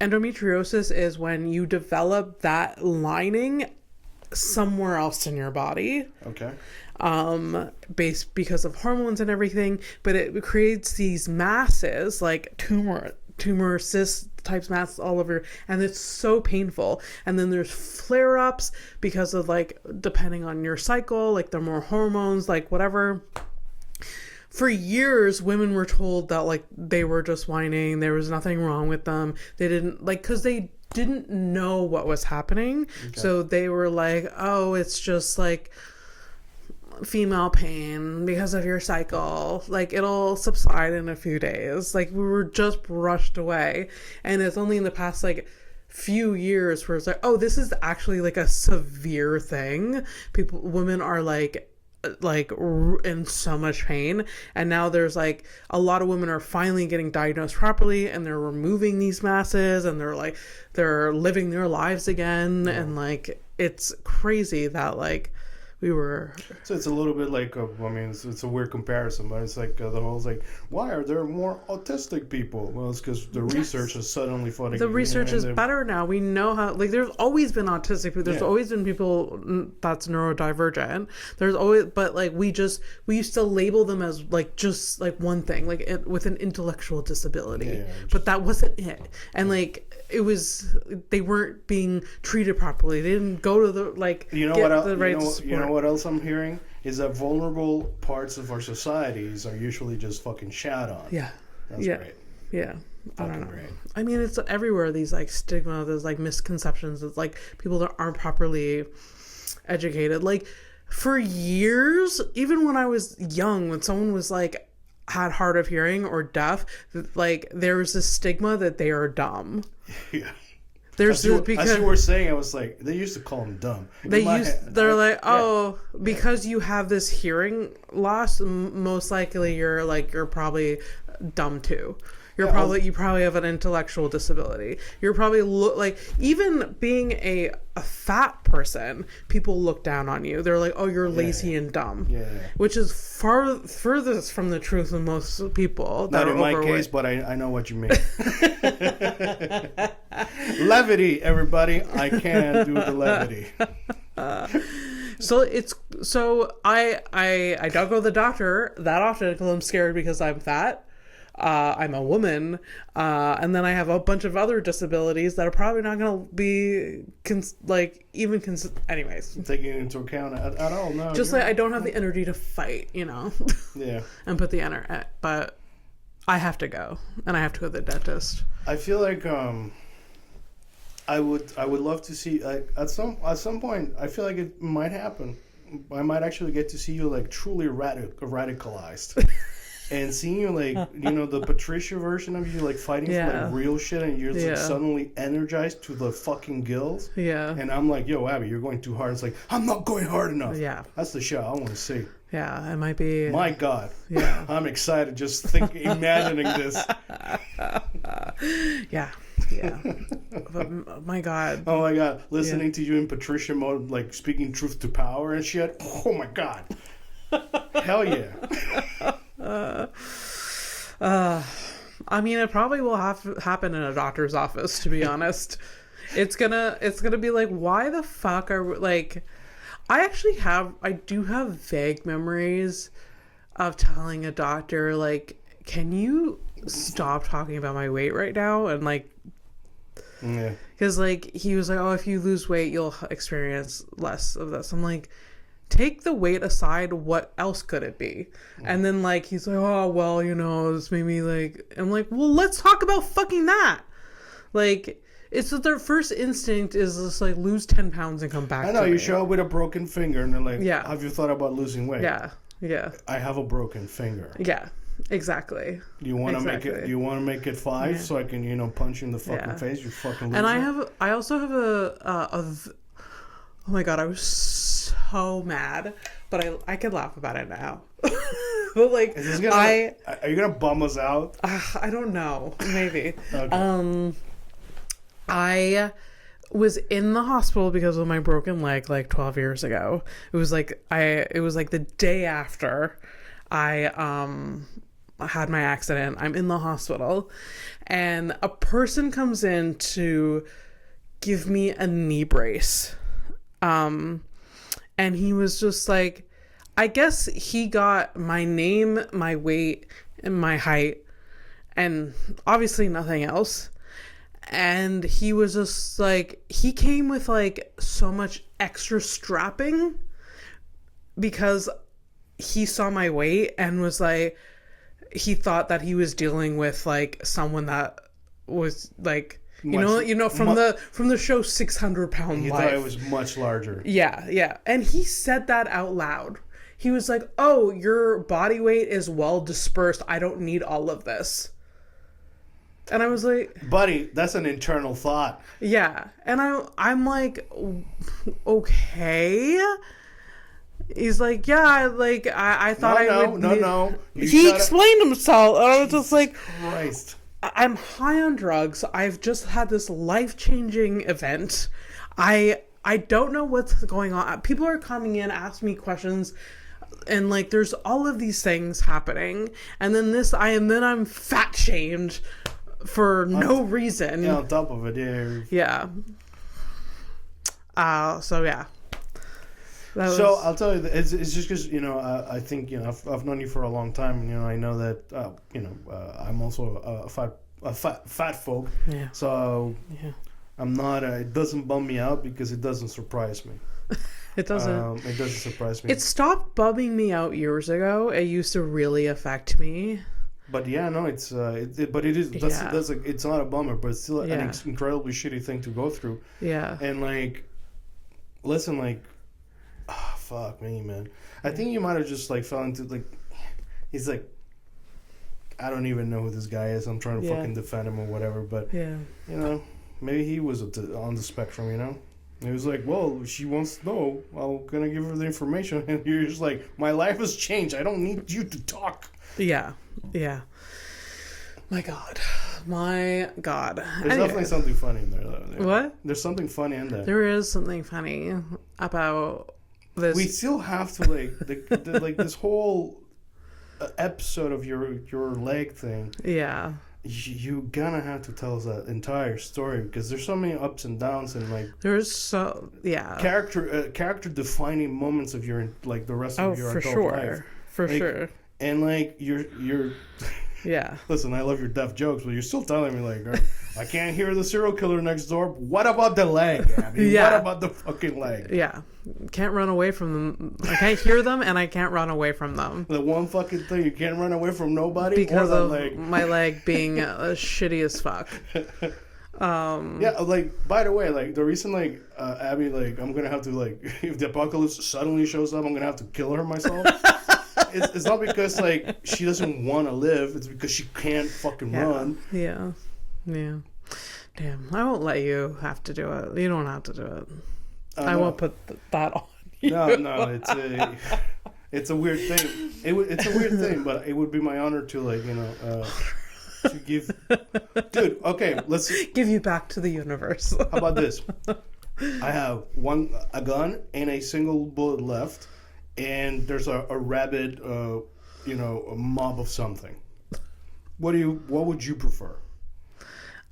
Speaker 1: Endometriosis is when you develop that lining somewhere else in your body.
Speaker 2: Okay.
Speaker 1: Because of hormones and everything, but it creates these masses like tumor cyst types masses all over, and it's so painful. And then there's flare-ups because of like, depending on your cycle, like there are more hormones, like whatever. For years, women were told that like they were just whining, there was nothing wrong with them. They didn't because they didn't know what was happening. Okay. So they were like, oh, it's just like female pain because of your cycle, like it'll subside in a few days. Like we were just brushed away, and it's only in the past like few years where it's like, oh, this is actually like a severe thing. Women are like in so much pain, and now there's like a lot of women are finally getting diagnosed properly, and they're removing these masses, and they're living their lives again. Yeah. And like it's crazy that like we were.
Speaker 2: So it's a little bit like it's a weird comparison, but it's like the whole like, why are there more autistic people? Well, it's because the research is suddenly flooding.
Speaker 1: The research is better now. We know how. Like, there's always been autistic people. There's always been people that's neurodivergent. There's always, but like we used to label them as like just like one thing, like with an intellectual disability, but that wasn't it. And like they weren't being treated properly. They didn't go to the
Speaker 2: what else I'm hearing is that vulnerable parts of our societies are usually just fucking shat on.
Speaker 1: Yeah.
Speaker 2: That's great.
Speaker 1: Yeah. I don't know. Great. I mean, it's everywhere. These like stigma, there's like misconceptions. It's like people that aren't properly educated. Like for years, even when I was young, when someone was like had hard of hearing or deaf, like there was this stigma that they are dumb.
Speaker 2: Yeah.
Speaker 1: There's
Speaker 2: as you were saying, I was like, they used to call them dumb. Because
Speaker 1: you have this hearing loss, most likely you're probably dumb too. You probably have an intellectual disability. You're probably like, even being a fat person, people look down on you. They're like, oh, you're lazy and dumb.
Speaker 2: Yeah.
Speaker 1: Which is furthest from the truth than most people.
Speaker 2: Not in my case, but I know what you mean. Levity, everybody. I can't do the levity.
Speaker 1: So I don't go to the doctor that often because I'm scared because I'm fat. I'm a woman, and then I have a bunch of other disabilities that are probably not going to be anyways.
Speaker 2: Taking into account at all, no.
Speaker 1: Just like I don't have the energy to fight,
Speaker 2: Yeah.
Speaker 1: And put the energy, but I have to go, and I have to go to the dentist.
Speaker 2: I feel like I would love to see at some point. I feel like it might happen. I might actually get to see you like truly radicalized. And seeing you like, the Patricia version of you like fighting for like real shit, and you're like suddenly energized to the fucking gills. Yeah. And I'm like, yo, Abby, you're going too hard. It's like, I'm not going hard enough. Yeah. That's the show I want to see.
Speaker 1: Yeah, it might be.
Speaker 2: My God. Yeah. I'm excited just imagining this.
Speaker 1: Yeah. Yeah. But, my God.
Speaker 2: Oh my God. Listening to you in Patricia mode, like speaking truth to power and shit. Oh my God. Hell yeah.
Speaker 1: I mean, it probably will happen in a doctor's office, to be honest. It's gonna be like, why the fuck are we, like, I do have vague memories of telling a doctor, like, can you stop talking about my weight right now? And like, yeah, because like he was like, oh, if you lose weight, you'll experience less of this. I'm like, take the weight aside, what else could it be? And then like he's like, oh well, this made me like, I'm like, well, let's talk about fucking that. Like, it's that their first instinct is just like lose 10 pounds and come back.
Speaker 2: I know,
Speaker 1: you
Speaker 2: show up with a broken finger and they're like, yeah, have you thought about losing weight?
Speaker 1: Yeah.
Speaker 2: I have a broken finger.
Speaker 1: Yeah, exactly.
Speaker 2: Do you want to make it? Do you want to make it 5 so I can punch you in the fucking face? You fucking loser.
Speaker 1: And I also have oh my God, I was so mad, but I could laugh about it now. But like,
Speaker 2: are you gonna bum us out?
Speaker 1: I don't know, maybe.
Speaker 2: Okay.
Speaker 1: I was in the hospital because of my broken leg like 12 years ago. It was like the day after I had my accident. I'm in the hospital, and a person comes in to give me a knee brace. And he was just like, I guess he got my name, my weight, and my height, and obviously nothing else. And he was just like, he came with like so much extra strapping because he saw my weight and was like, he thought that he was dealing with like someone that was like, from the show 600-Pound Life.
Speaker 2: You thought it was much larger.
Speaker 1: Yeah. And he said that out loud. He was like, oh, your body weight is well dispersed. I don't need all of this. And I was like,
Speaker 2: buddy, that's an internal thought.
Speaker 1: Yeah. And I'm like, okay. He's like, yeah, like I thought
Speaker 2: No.
Speaker 1: He explained himself. And I was just like,
Speaker 2: Christ.
Speaker 1: I'm high on drugs. I've just had this life-changing event. I don't know what's going on. People are coming in, asking me questions, and like there's all of these things happening. And then I'm fat shamed for no reason.
Speaker 2: Yeah, on top of it, yeah.
Speaker 1: Yeah. So yeah.
Speaker 2: So I'll tell you, it's just because I think I've known you for a long time. I know that I'm also a fat folk.
Speaker 1: Yeah.
Speaker 2: So I'm not. It doesn't bum me out because it doesn't surprise me.
Speaker 1: It doesn't.
Speaker 2: It doesn't surprise me.
Speaker 1: It stopped bumming me out years ago. It used to really affect me.
Speaker 2: But yeah, no, it's but it is. That's like, it's not a bummer, but it's still an incredibly shitty thing to go through.
Speaker 1: Yeah.
Speaker 2: And like, listen, like. fuck me, man. I think you might have just like fell into like, he's like, I don't even know who this guy is. I'm trying to fucking defend him or whatever. But you know, maybe he was on the spectrum. You know, and he was like, well, she wants to know. I'm gonna give her the information, and you're just like, my life has changed. I don't need you to talk.
Speaker 1: Yeah. My God.
Speaker 2: There's definitely something funny in there, though.
Speaker 1: What?
Speaker 2: There's something funny in there.
Speaker 1: There is something funny about this.
Speaker 2: We still have to like this whole episode of your leg thing.
Speaker 1: Yeah.
Speaker 2: You're gonna have to tell us that entire story because there's so many ups and downs and like character defining moments of your like the rest of your adult life.
Speaker 1: For sure.
Speaker 2: And like you're
Speaker 1: yeah.
Speaker 2: Listen, I love your deaf jokes, but you're still telling me like I can't hear the serial killer next door. What about the leg, Abby?
Speaker 1: Yeah.
Speaker 2: What about the fucking leg?
Speaker 1: Yeah. Can't run away from them. I can't hear them and I can't run away from them.
Speaker 2: The one fucking thing, you can't run away from nobody
Speaker 1: because
Speaker 2: or
Speaker 1: of
Speaker 2: leg.
Speaker 1: My leg being shitty as fuck.
Speaker 2: Yeah, like by the way, like the reason like Abby, like I'm gonna have to like if the apocalypse suddenly shows up, I'm gonna have to kill her myself. It's not because like she doesn't want to live. It's because she can't fucking run.
Speaker 1: Yeah. Damn, I won't let you have to do it. You don't have to do it. I won't put that on you.
Speaker 2: No, it's a weird thing. It's a weird thing, but it would be my honor to like to give. Dude, okay, let's
Speaker 1: give you back to the universe.
Speaker 2: How about this? I have a gun and a single bullet left. And there's a rabid, a mob of something. What would you prefer?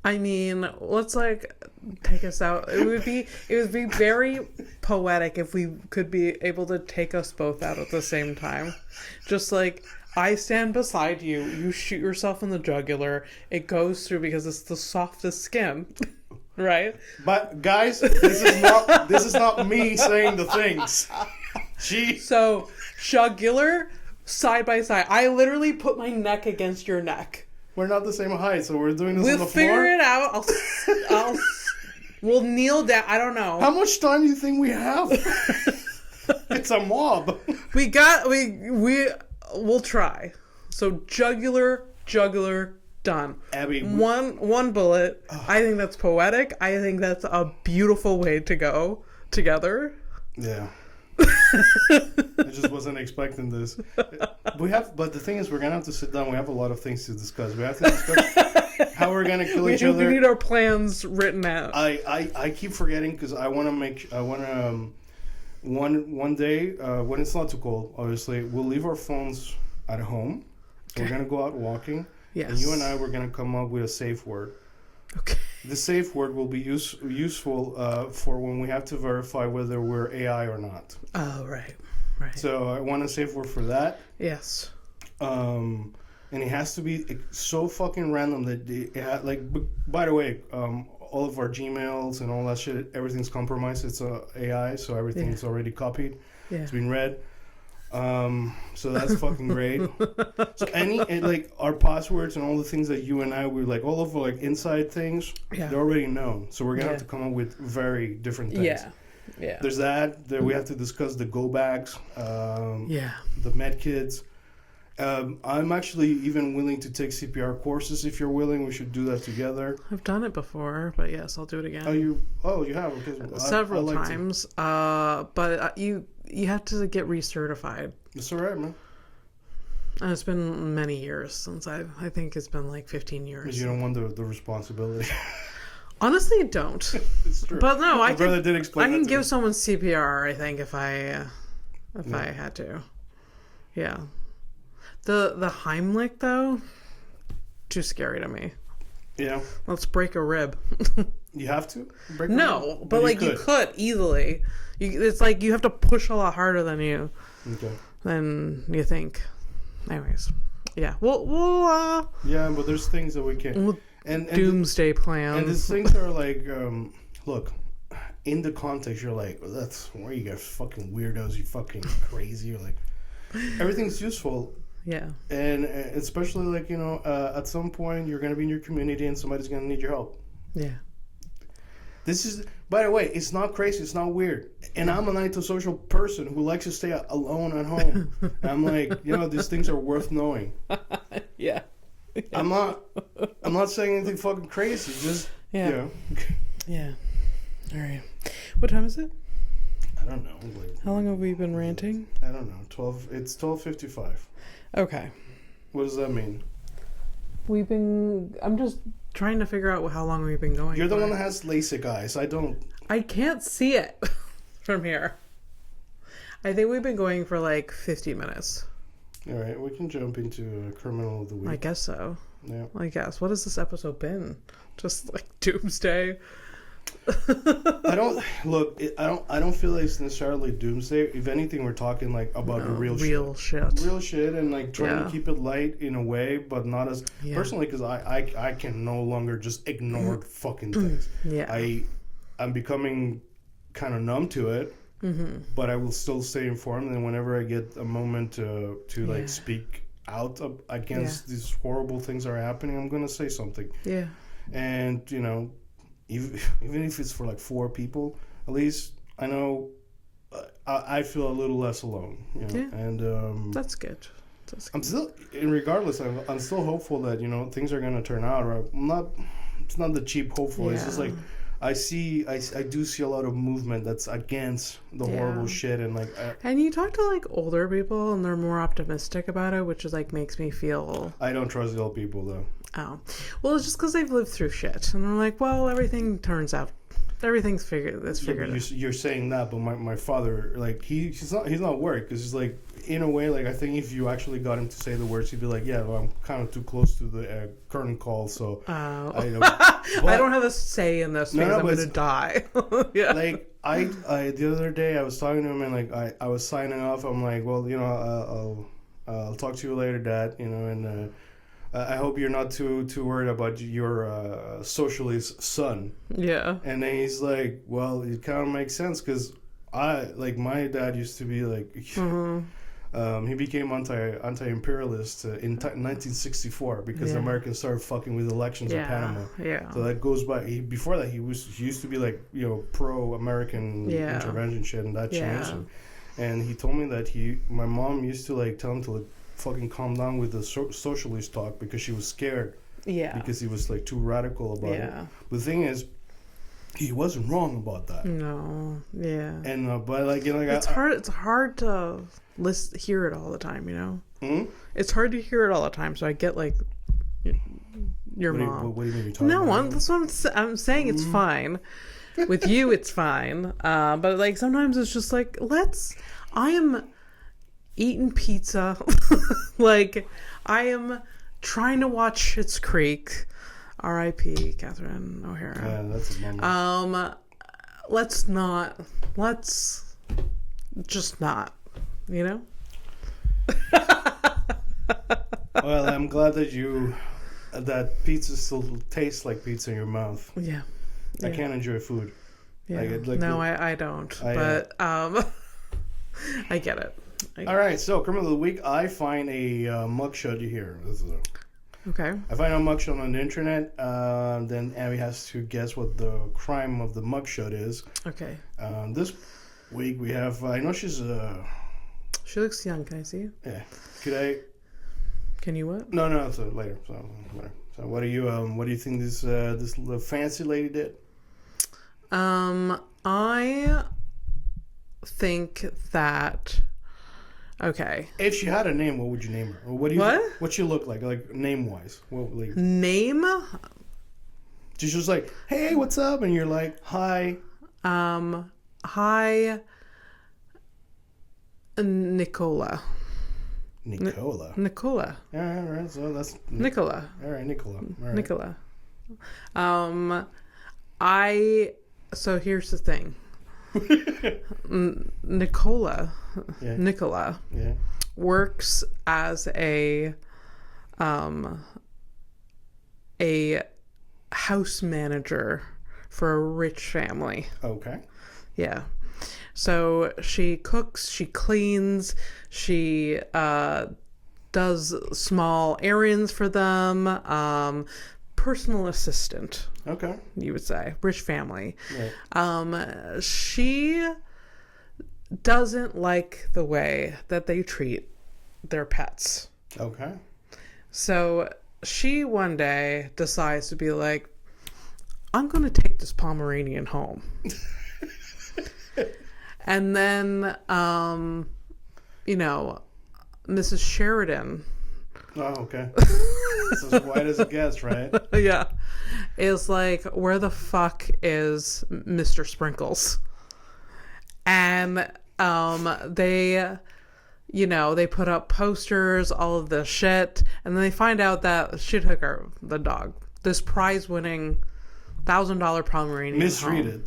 Speaker 1: I mean, let's like take us out. It would be very poetic if we could be able to take us both out at the same time. Just like I stand beside you, you shoot yourself in the jugular. It goes through because it's the softest skin. Right?
Speaker 2: But guys, this is not me saying the things.
Speaker 1: So, jugular, side by side. I literally put my neck against your neck.
Speaker 2: We're not the same height, so we're doing this on the floor?
Speaker 1: We'll figure it out. We'll kneel down. I don't know.
Speaker 2: How much time do you think we have? It's a mob.
Speaker 1: We'll try. So, jugular, done.
Speaker 2: Abby.
Speaker 1: One bullet. I think that's poetic. I think that's a beautiful way to go together.
Speaker 2: Yeah. I just wasn't expecting this. But the thing is, we're gonna have to sit down. We have a lot of things to discuss. We have to discuss how we're gonna kill each other.
Speaker 1: We need our plans written out.
Speaker 2: I keep forgetting because I want one day when it's not too cold. Obviously, we'll leave our phones at home. Okay. We're gonna go out walking.
Speaker 1: Yes.
Speaker 2: And you and I were gonna come up with a safe word.
Speaker 1: Okay.
Speaker 2: The safe word will be useful for when we have to verify whether we're AI or not.
Speaker 1: Oh, right.
Speaker 2: So I want a safe word for that.
Speaker 1: Yes.
Speaker 2: And it has to be so fucking random that like. By the way, all of our Gmails and all that shit, everything's compromised. It's AI, so everything's already copied.
Speaker 1: Yeah.
Speaker 2: It's been read. So that's fucking great. So like our passwords and all the things that you and I were like, all of our like inside things, they're already known. So we're gonna have to come up with very different things.
Speaker 1: Yeah.
Speaker 2: There's that. There we have to discuss the go bags. The med kits. I'm actually even willing to take CPR courses if you're willing. We should do that together.
Speaker 1: I've done it before, but yes, I'll do it again.
Speaker 2: You have? Okay.
Speaker 1: Several times. But you have to get recertified.
Speaker 2: It's all right, man.
Speaker 1: And it's been many years since I think it's been like 15 years.
Speaker 2: Because you don't want the responsibility.
Speaker 1: Honestly, don't.
Speaker 2: It's true.
Speaker 1: But no, I
Speaker 2: can
Speaker 1: give someone CPR, I think, if I had to. Yeah. The Heimlich, though, too scary to me.
Speaker 2: Yeah.
Speaker 1: Let's break a rib.
Speaker 2: You have to?
Speaker 1: No, but like you could easily. It's like you have to push a lot harder than you you think. Anyways, yeah. We'll
Speaker 2: yeah, but there's things that we can. And
Speaker 1: doomsday plans.
Speaker 2: And these things are like, look, in the context, you're like, well, that's where you guys fucking weirdos, you fucking crazy. You're like, everything's useful.
Speaker 1: Yeah.
Speaker 2: And especially like, at some point you're going to be in your community and somebody's going to need your help.
Speaker 1: Yeah.
Speaker 2: This is, by the way, it's not crazy. It's not weird. And I'm an antisocial person who likes to stay alone at home. I'm like, these things are worth knowing.
Speaker 1: Yeah.
Speaker 2: I'm not saying anything fucking crazy. Just,
Speaker 1: Yeah. All right. What time is it?
Speaker 2: I don't know.
Speaker 1: How long have we been ranting?
Speaker 2: I don't know. It's 12:55.
Speaker 1: Okay.
Speaker 2: What does that mean?
Speaker 1: I'm just trying to figure out how long we've been going.
Speaker 2: You're the one that has LASIK eyes. I don't.
Speaker 1: I can't see it from here. I think we've been going for like 50 minutes.
Speaker 2: All right, we can jump into Criminal of the Week.
Speaker 1: I guess so.
Speaker 2: Yeah.
Speaker 1: I guess. What has this episode been? Just like doomsday?
Speaker 2: I don't feel like it's necessarily doomsday. If anything, we're talking like about real shit, and like trying to keep it light in a way, but not as personally, because I can no longer just ignore fucking things. I'm becoming kind of numb to it, but I will still stay informed, and whenever I get a moment to like speak out against these horrible things that are happening, I'm gonna say something.
Speaker 1: Yeah.
Speaker 2: And even if it's for like 4 people, at least I know I feel a little less alone. And
Speaker 1: that's good.
Speaker 2: I'm still, regardless, I'm still hopeful that things are gonna turn out. Right? It's not the cheap hopeful. It's just like I do see a lot of movement that's against the horrible shit, and like.
Speaker 1: And you talk to like older people, and they're more optimistic about it, which is like makes me feel.
Speaker 2: I don't trust the old people though.
Speaker 1: Oh, well, it's just because they've lived through shit, and they're like, well, everything's figured.
Speaker 2: You're saying that, but my father, like, he's not worried, because he's like, in a way, like, I think if you actually got him to say the words, he'd be like, yeah, well, I'm kind of too close to the curtain call, so
Speaker 1: I don't have a say in this because I'm gonna die. Yeah.
Speaker 2: Like I the other day I was talking to him, and like I was signing off. I'm like, well, I'll talk to you later, Dad. And. I hope you're not too worried about your socialist son. Yeah. And then he's like, well, it kind of makes sense, because my dad used to be like, he became anti-imperialist in 1964 because the Americans started fucking with elections in Panama. Yeah. So that goes back. Before that, he used to be like pro-American intervention shit, and that changed. And he told me that my mom used to like tell him to like, fucking calm down with the socialist talk, because she was scared. Yeah. Because he was like too radical about it. The thing is, he wasn't wrong about that. No. Yeah. And but like it's hard.
Speaker 1: It's hard to hear it all the time. It's hard to hear it all the time. So I get like your mom.
Speaker 2: What do you mean you're talking about?
Speaker 1: That's what I'm saying. It's fine. With you, it's fine. But like sometimes it's just like I am eating pizza. Like, I am trying to watch Schitt's Creek. R.I.P. Catherine O'Hara.
Speaker 2: Yeah, that's a moment.
Speaker 1: Let's just not,
Speaker 2: Well, I'm glad that pizza still tastes like pizza in your mouth. Yeah. I can't enjoy food.
Speaker 1: Yeah. I don't. But I get it.
Speaker 2: All right, so Criminal of the Week, I find a mugshot here.
Speaker 1: Okay.
Speaker 2: I find a mugshot on the internet. Then Abby has to guess what the crime of the mugshot is. Okay. This week we have. I know she's.
Speaker 1: She looks young. Can I see you?
Speaker 2: Yeah. Could I?
Speaker 1: Can you what?
Speaker 2: No. So later. So whatever. So what do you think this little fancy lady did?
Speaker 1: I think that. Okay.
Speaker 2: If she had a name, what would you name her? Or what she look like name wise?
Speaker 1: Name?
Speaker 2: She's just like, hey, what's up? And you're like, hi.
Speaker 1: Hi, Nicola. Nicola.
Speaker 2: All right. So that's
Speaker 1: Nicola.
Speaker 2: All right, Nicola. All right.
Speaker 1: Nicola. So here's the thing. Nicola works as a house manager for a rich family.
Speaker 2: Okay.
Speaker 1: Yeah. So she cooks, she cleans, she does small errands for them, personal assistant.
Speaker 2: Okay.
Speaker 1: You would say. Rich family.
Speaker 2: Right.
Speaker 1: She doesn't like the way that they treat their pets.
Speaker 2: Okay.
Speaker 1: So she one day decides to be like, I'm going to take this Pomeranian home. And then, Mrs. Sheridan.
Speaker 2: Oh, okay. It's as white as it gets, right?
Speaker 1: Yeah. Is like, where the fuck is Mr. Sprinkles? And they put up posters, all of this shit, and then they find out that she took the dog, this prize-winning $1,000 Pomeranian
Speaker 2: mistreated.
Speaker 1: Home.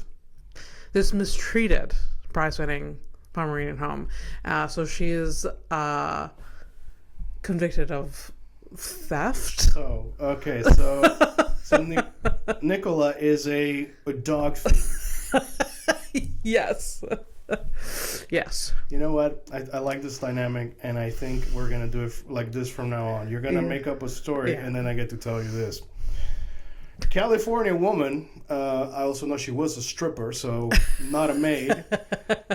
Speaker 1: This mistreated prize-winning Pomeranian home. So she is convicted of theft.
Speaker 2: Oh, okay. So Nicola is a dog thief.
Speaker 1: Yes. Yes.
Speaker 2: You know what? I like this dynamic, and I think we're going to do it like this from now on. You're going to make up a story, and then I get to tell you this. California woman, I also know she was a stripper, so not a maid.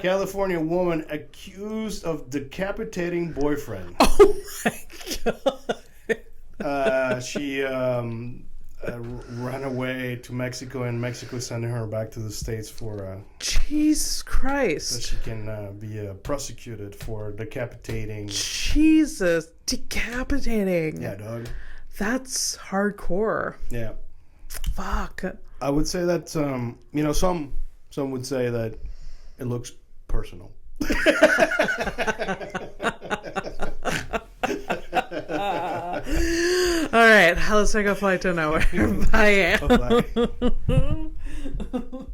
Speaker 2: California woman accused of decapitating boyfriend.
Speaker 1: Oh my God.
Speaker 2: She ran away to Mexico, and Mexico sending her back to the States for
Speaker 1: Jesus Christ,
Speaker 2: so she can be prosecuted for decapitating.
Speaker 1: Jesus, decapitating.
Speaker 2: Yeah, dog.
Speaker 1: That's hardcore.
Speaker 2: Yeah.
Speaker 1: Fuck.
Speaker 2: I would say that some would say that it looks personal.
Speaker 1: All right, let's take a flight to nowhere. Bye.
Speaker 2: Bye.